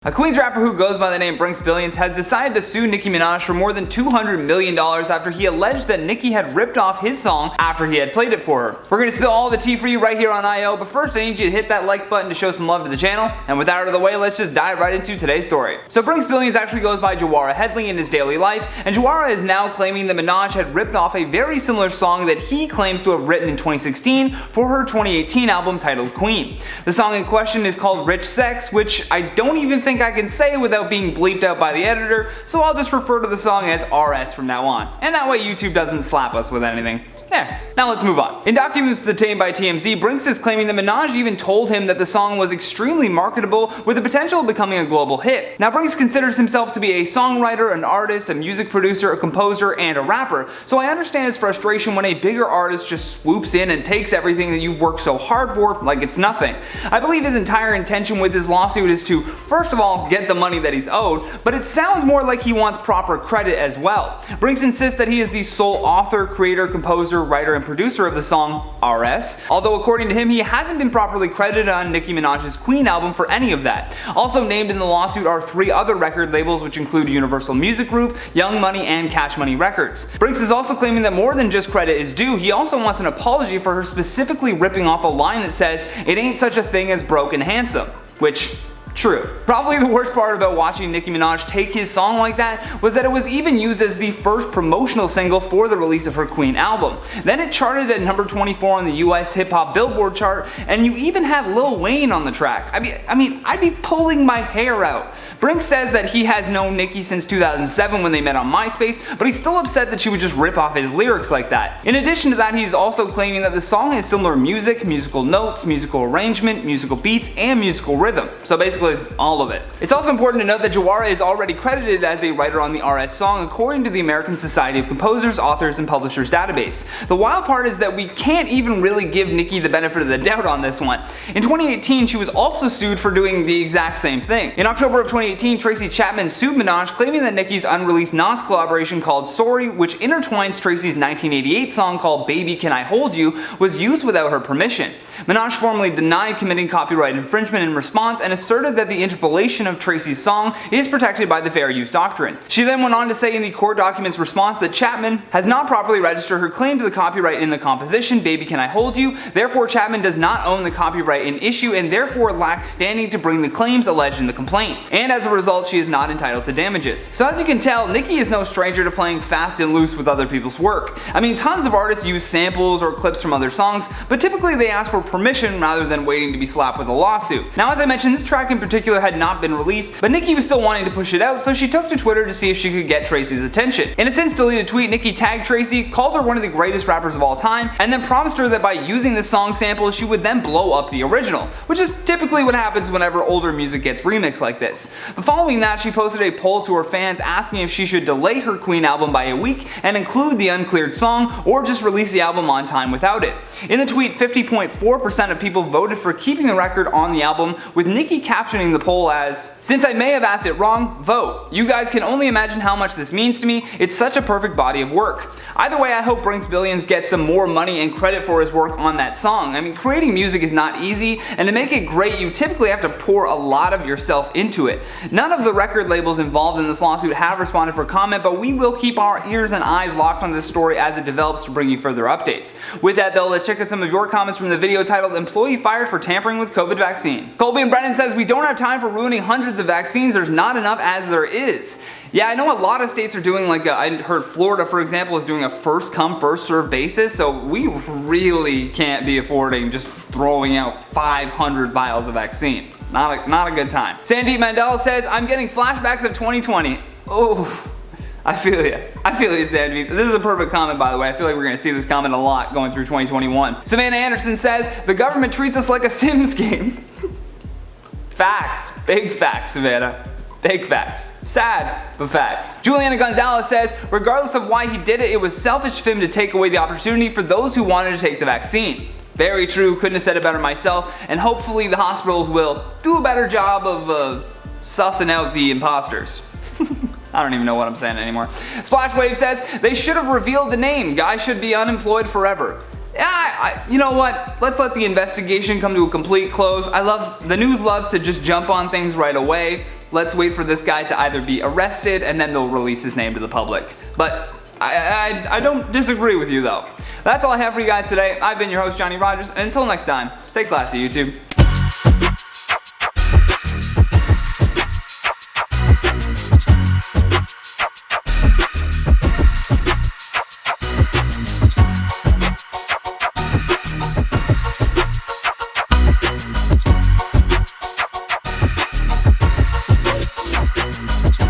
A Queens rapper who goes by the name Brinx Billions has decided to sue Nicki Minaj for more than $200 million after he alleged that Nicki had ripped off his song after he had played it for her. We're gonna spill all the tea for you right here on IO, but first I need you to hit that like button to show some love to the channel, and with that out of the way, let's just dive right into today's story. So Brinx Billions actually goes by Jawara Headley in his daily life, and Jawara is now claiming that Minaj had ripped off a very similar song that he claims to have written in 2016 for her 2018 album titled Queen. The song in question is called Rich Sex, which I don't even think I can say without being bleeped out by the editor, so I'll just refer to the song as RS from now on, and that way YouTube doesn't slap us with anything. Now let's move on. In documents obtained by TMZ, Brinx is claiming that Minaj even told him that the song was extremely marketable with the potential of becoming a global hit. Now Brinx considers himself to be a songwriter, an artist, a music producer, a composer, and a rapper, so I understand his frustration when a bigger artist just swoops in and takes everything that you've worked so hard for like it's nothing. I believe his entire intention with this lawsuit is to, first of all, get the money that he's owed, but it sounds more like he wants proper credit as well. Brinx insists that he is the sole author, creator, composer, writer, and producer of the song RS, although according to him he hasn't been properly credited on Nicki Minaj's Queen album for any of that. Also named in the lawsuit are 3 other record labels which include Universal Music Group, Young Money, and Cash Money Records. Brinx is also claiming that more than just credit is due, he also wants an apology for her specifically ripping off a line that says, "It ain't such a thing as broke and handsome," which true. Probably the worst part about watching Nicki Minaj take his song like that was that it was even used as the first promotional single for the release of her Queen album. Then it charted at number 24 on the US hip hop Billboard chart, and you even had Lil Wayne on the track. I mean, I'd be pulling my hair out. Brinx says that he has known Nicki since 2007 when they met on MySpace, but he's still upset that she would just rip off his lyrics like that. In addition to that, he's also claiming that the song has similar music, musical notes, musical arrangement, musical beats, and musical rhythm. So basically all of it. It's also important to note that Jawara is already credited as a writer on the RS song according to the American Society of Composers, Authors, and Publishers database. The wild part is that we can't even really give Nicki the benefit of the doubt on this one. In 2018, she was also sued for doing the exact same thing. In October of 2018, Tracy Chapman sued Minaj, claiming that Nicki's unreleased Nas collaboration called Sorry, which intertwines Tracy's 1988 song called Baby Can I Hold You, was used without her permission. Minaj formally denied committing copyright infringement in response and asserted that the interpolation of Tracy's song is protected by the fair use doctrine. She then went on to say in the court documents response that Chapman has not properly registered her claim to the copyright in the composition Baby Can I Hold You, therefore Chapman does not own the copyright in issue and therefore lacks standing to bring the claims alleged in the complaint, and as a result she is not entitled to damages. So as you can tell, Nicki is no stranger to playing fast and loose with other people's work. I mean, tons of artists use samples or clips from other songs, but typically they ask for permission rather than waiting to be slapped with a lawsuit. Now, as I mentioned, this track in particular had not been released, but Nicki was still wanting to push it out, so she took to Twitter to see if she could get Tracy's attention. In a since deleted tweet, Nicki tagged Tracy, called her one of the greatest rappers of all time, and then promised her that by using the song sample she would then blow up the original, which is typically what happens whenever older music gets remixed like this. But following that, she posted a poll to her fans asking if she should delay her Queen album by a week and include the uncleared song, or just release the album on time without it. In the tweet, 50.4% of people voted for keeping the record on the album, with Nicki captioning the poll as, "Since I may have asked it wrong, vote. You guys can only imagine how much this means to me. It's such a perfect body of work." Either way, I hope Brinx Billions gets some more money and credit for his work on that song. I mean, creating music is not easy, and to make it great you typically have to pour a lot of yourself into it. None of the record labels involved in this lawsuit have responded for comment, but we will keep our ears and eyes locked on this story as it develops to bring you further updates. With that though, let's check out some of your comments from the video titled "Employee Fired for Tampering with COVID Vaccine." Colby and Brennan says, "We don't have time for ruining hundreds of vaccines, there's not enough as there is." Yeah, I know a lot of states are doing I heard Florida, for example, is doing a first come, first serve basis, so we really can't be affording just throwing out 500 vials of vaccine. Not a good time. Sandeep Mandela says, "I'm getting flashbacks of 2020. Oh, I feel you, Sandeep. This is a perfect comment, by the way. I feel like we're going to see this comment a lot going through 2021. Savannah Anderson says, "The government treats us like a Sims game." Facts. Big facts, Savannah. Big facts. Sad, but facts. Juliana Gonzalez says, "Regardless of why he did it, it was selfish of him to take away the opportunity for those who wanted to take the vaccine." Very true, couldn't have said it better myself, and hopefully the hospitals will do a better job of sussing out the imposters. I don't even know what I'm saying anymore. Splashwave says, "They should have revealed the name. Guy should be unemployed forever." Yeah, you know what? Let's let the investigation come to a complete close. The news loves to just jump on things right away. let's wait for this guy to either be arrested and then they'll release his name to the public. But I don't disagree with you though. That's all I have for you guys today. I've been your host, Johnny Rogers, and until next time, stay classy, YouTube.